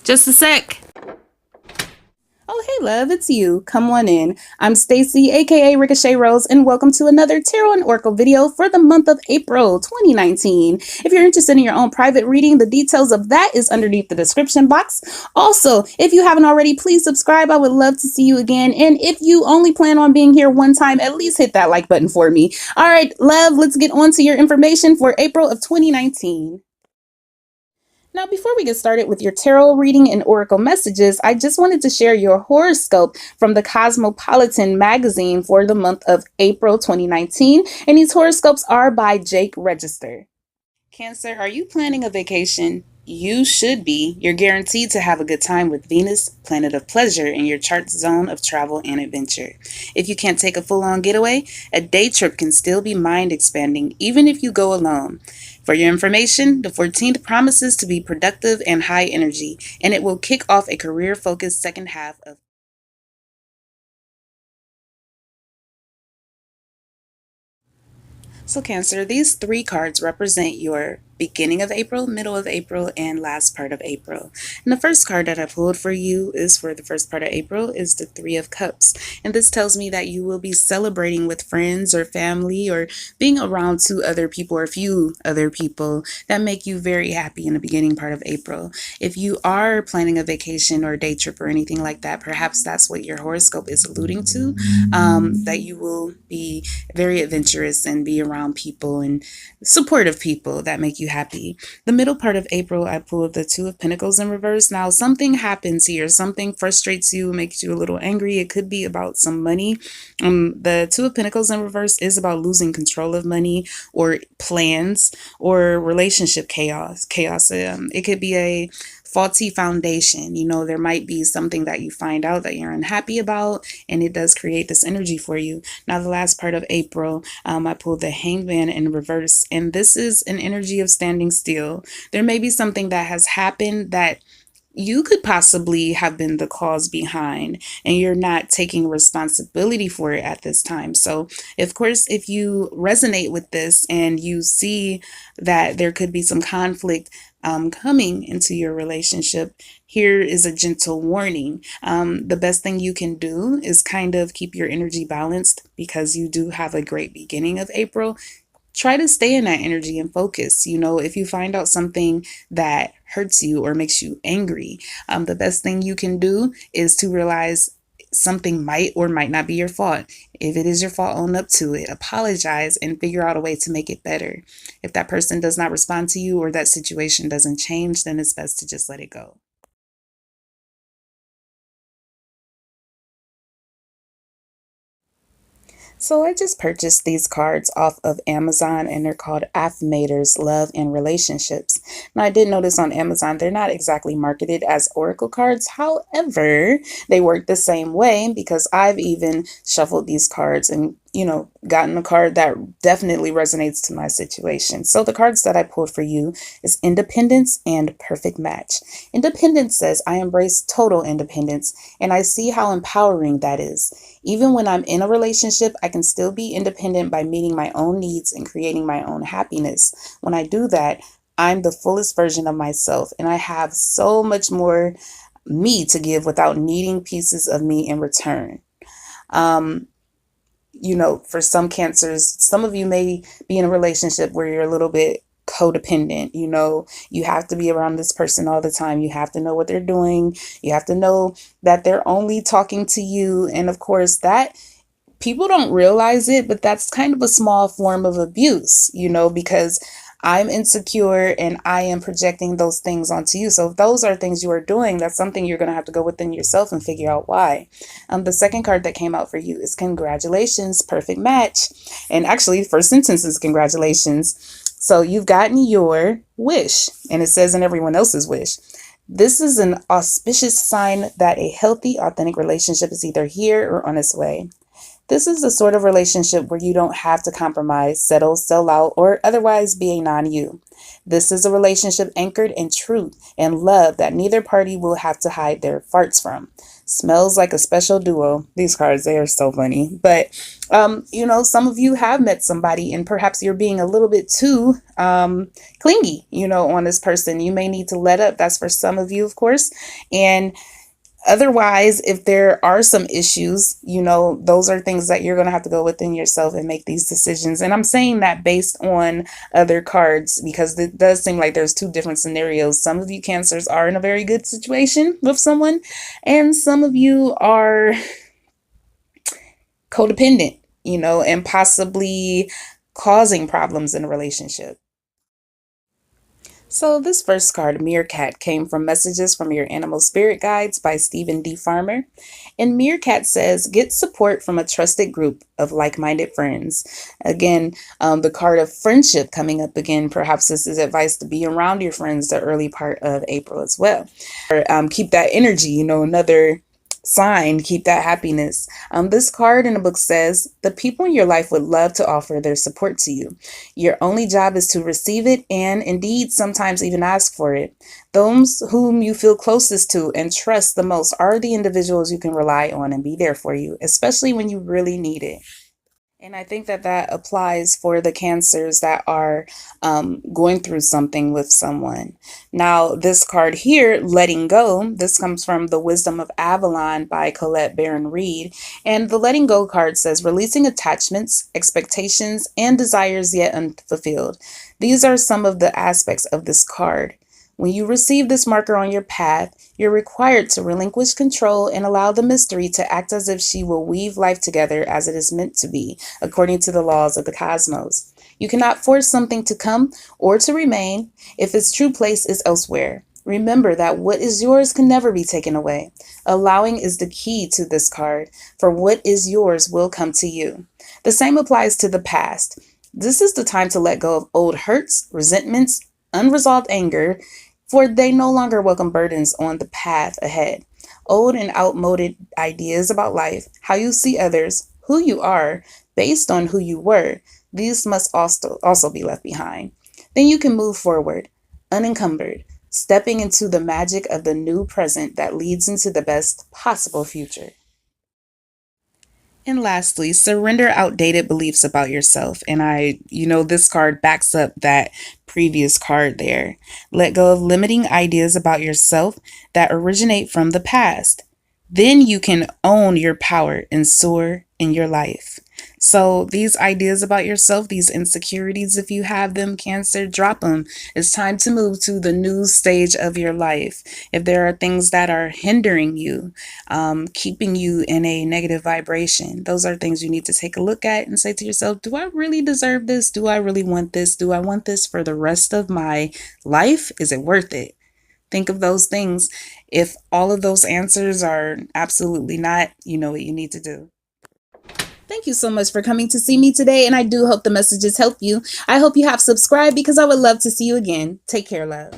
Just a sec. Oh, hey, love, it's you. Come on in. I'm Stacy, aka Riqochet Rose, and welcome to another Tarot and Oracle video for the month of April 2019. If you're interested in your own private reading, the details of that is underneath the description box. Also, if you haven't already, please subscribe. I would love to see you again. And if you only plan on being here one time, at least hit that like button for me. All right, love, let's get on to your information for April of 2019. Now, before we get started with your tarot reading and oracle messages, I just wanted to share your horoscope from the Cosmopolitan magazine for the month of April 2019. And these horoscopes are by Jake Register. Cancer, are you planning a vacation? You should be. You're guaranteed to have a good time with Venus, planet of pleasure, in your chart's zone of travel and adventure. If you can't take a full-on getaway, a day trip can still be mind-expanding, even if you go alone. For your information, the 14th promises to be productive and high energy, and it will kick off a career-focused second half of So Cancer, these three cards represent your beginning of April, middle of April, and last part of April. And the first card that I pulled for you is for the first part of April is the Three of Cups. And this tells me that you will be celebrating with friends or family or being around two other people or a few other people that make you very happy in the beginning part of April. If you are planning a vacation or a day trip or anything like that, perhaps that's what your horoscope is alluding to, that you will be very adventurous and be around people and supportive people that make you happy. The middle part of April, I pulled the Two of Pentacles in reverse. Now, something happens here. Something frustrates you, makes you a little angry. It could be about some money. The Two of Pentacles in reverse is about losing control of money or plans or relationship chaos. It could be a faulty foundation. You know, there might be something that you find out that you're unhappy about, and it does create this energy for you. Now, the last part of April, I pulled the Hangman in reverse, and this is an energy of standing still. There may be something that has happened that you could possibly have been the cause behind, and you're not taking responsibility for it at this time. So, of course, if you resonate with this and you see that there could be some conflict coming into your relationship, here is a gentle warning. The best thing you can do is kind of keep your energy balanced because you do have a great beginning of April. Try to stay in that energy and focus. You know, if you find out something that hurts you or makes you angry, the best thing you can do is to realize something might or might not be your fault. If it is your fault, own up to it, apologize, and figure out a way to make it better. If that person does not respond to you or that situation doesn't change, then it's best to just let it go. So I just purchased these cards off of Amazon, and they're called Affirmators, Love and Relationships. Now, I did notice on Amazon, they're not exactly marketed as oracle cards. However, they work the same way because I've even shuffled these cards and, you know, gotten a card that definitely resonates to my situation. So the cards that I pulled for you is Independence and Perfect Match. Independence says, I embrace total independence, and I see how empowering that is. Even when I'm in a relationship, I can still be independent by meeting my own needs and creating my own happiness. When I do that, I'm the fullest version of myself, and I have so much more me to give without needing pieces of me in return. You know, for some cancers, some of you may be in a relationship where you're a little bit codependent. You know, you have to be around this person all the time. You have to know what they're doing. You have to know that they're only talking to you. And of course, that people don't realize it, but that's kind of a small form of abuse, you know, because I'm insecure and I am projecting those things onto you. So if those are things you are doing, that's something you're going to have to go within yourself and figure out why. The second card that came out for you is Congratulations, Perfect Match. And actually, first sentence is congratulations. So you've gotten your wish, and it says in everyone else's wish. This is an auspicious sign that a healthy, authentic relationship is either here or on its way. This is the sort of relationship where you don't have to compromise, settle, sell out, or otherwise be a non-you. This is a relationship anchored in truth and love that neither party will have to hide their farts from. Smells like a special duo. These cards, they are so funny. But, you know, some of you have met somebody and perhaps you're being a little bit too clingy, you know, on this person. You may need to let up. That's for some of you, of course. And otherwise, if there are some issues, you know, those are things that you're going to have to go within yourself and make these decisions. And I'm saying that based on other cards because it does seem like there's two different scenarios. Some of you Cancers are in a very good situation with someone, and some of you are codependent, you know, and possibly causing problems in a relationship. So this first card, Meerkat, came from Messages from Your Animal Spirit Guides by Stephen D. Farmer. And Meerkat says, get support from a trusted group of like-minded friends. Again, the card of friendship coming up again. Perhaps this is advice to be around your friends the early part of April as well. Or, keep that energy, you know, another sign, keep that happiness. This card in the book says, the people in your life would love to offer their support to you. Your only job is to receive it and indeed sometimes even ask for it. Those whom you feel closest to and trust the most are the individuals you can rely on and be there for you, especially when you really need it. And I think that that applies for the Cancers that are going through something with someone. Now, this card here, Letting Go, this comes from The Wisdom of Avalon by Colette Baron Reed. And the Letting Go card says, releasing attachments, expectations, and desires yet unfulfilled. These are some of the aspects of this card. When you receive this marker on your path, you're required to relinquish control and allow the mystery to act as if she will weave life together as it is meant to be, according to the laws of the cosmos. You cannot force something to come or to remain if its true place is elsewhere. Remember that what is yours can never be taken away. Allowing is the key to this card, for what is yours will come to you. The same applies to the past. This is the time to let go of old hurts, resentments, unresolved anger, for they no longer welcome burdens on the path ahead. Old and outmoded ideas about life, how you see others, who you are, based on who you were, these must also be left behind. Then you can move forward, unencumbered, stepping into the magic of the new present that leads into the best possible future. And lastly, surrender outdated beliefs about yourself. And this card backs up that previous card there. Let go of limiting ideas about yourself that originate from the past. Then you can own your power and soar in your life. So these ideas about yourself, these insecurities, if you have them, Cancer, drop them. It's time to move to the new stage of your life. If there are things that are hindering you, keeping you in a negative vibration, those are things you need to take a look at and say to yourself, do I really deserve this? Do I really want this? Do I want this for the rest of my life? Is it worth it? Think of those things. If all of those answers are absolutely not, you know what you need to do. Thank you so much for coming to see me today, and I do hope the messages help you. I hope you have subscribed because I would love to see you again. Take care, love.